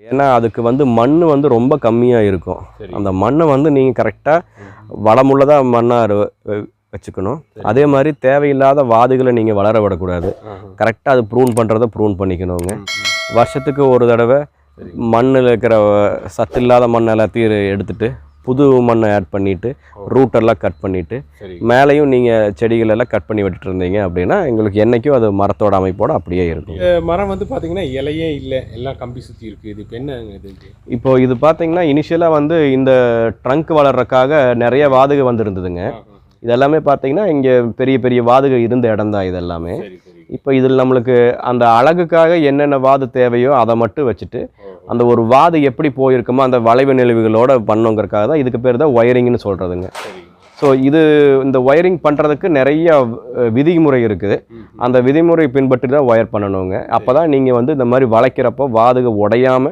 ஏன்னா அதுக்கு வந்து மண் வந்து ரொம்ப கம்மியாக இருக்கும். அந்த மண்ணை வந்து நீங்கள் கரெக்டாக வளமுள்ளதாக மண்ணாக வச்சுக்கணும். அதே மாதிரி தேவையில்லாத வாதுகளை நீங்கள் வளர விடக்கூடாது. கரெக்டாக அது ப்ரூன் பண்ணுறதை ப்ரூன் பண்ணிக்கணுங்க. வருஷத்துக்கு ஒரு தடவை மண்ணில் இருக்கிற சத்து இல்லாத மண் எல்லாத்தையும் எடுத்துகிட்டு புது மண்ணை ஆட் பண்ணிவிட்டு ரூட்டெல்லாம் கட் பண்ணிவிட்டு மேலேயும் நீங்கள் செடிகள் எல்லாம் கட் பண்ணி விட்டுட்டு இருந்தீங்க அப்படின்னா எங்களுக்கு என்றைக்கும் அது மரத்தோட அமைப்போடு அப்படியே இருக்கும். மரம் வந்து பார்த்தீங்கன்னா இலையே இல்லை, எல்லாம் கம்பி சுற்றி இருக்குது. இது இப்போ என்னங்க இது? இப்போ இது பார்த்தீங்கன்னா இனிஷியலாக வந்து இந்த ட்ரங்க் வளர்றதுக்காக நிறைய வாதுகை வந்துருந்ததுங்க. இதெல்லாமே பார்த்தீங்கன்னா இங்கே பெரிய பெரிய வாதுகை இருந்த இடம் தான் இதெல்லாமே. இப்போ இதில் நம்மளுக்கு அந்த அழகுக்காக என்னென்ன வாது தேவையோ அதை மட்டும் வச்சுட்டு அந்த ஒரு வாது எப்படி போயிருக்குமோ அந்த வளைவு நெளிவுகளோடு பண்ணுங்கிறதுக்காக தான் இதுக்கு பேர் தான் ஒயரிங்னு சொல்கிறதுங்க. ஸோ இந்த ஒயரிங் பண்ணுறதுக்கு நிறைய விதிமுறை இருக்குது. அந்த விதிமுறை பின்பற்றி தான் ஒயர் பண்ணணுங்க. அப்போ தான் நீங்கள் வந்து இந்த மாதிரி வளைக்கிறப்போ வாதுகை உடையாமல்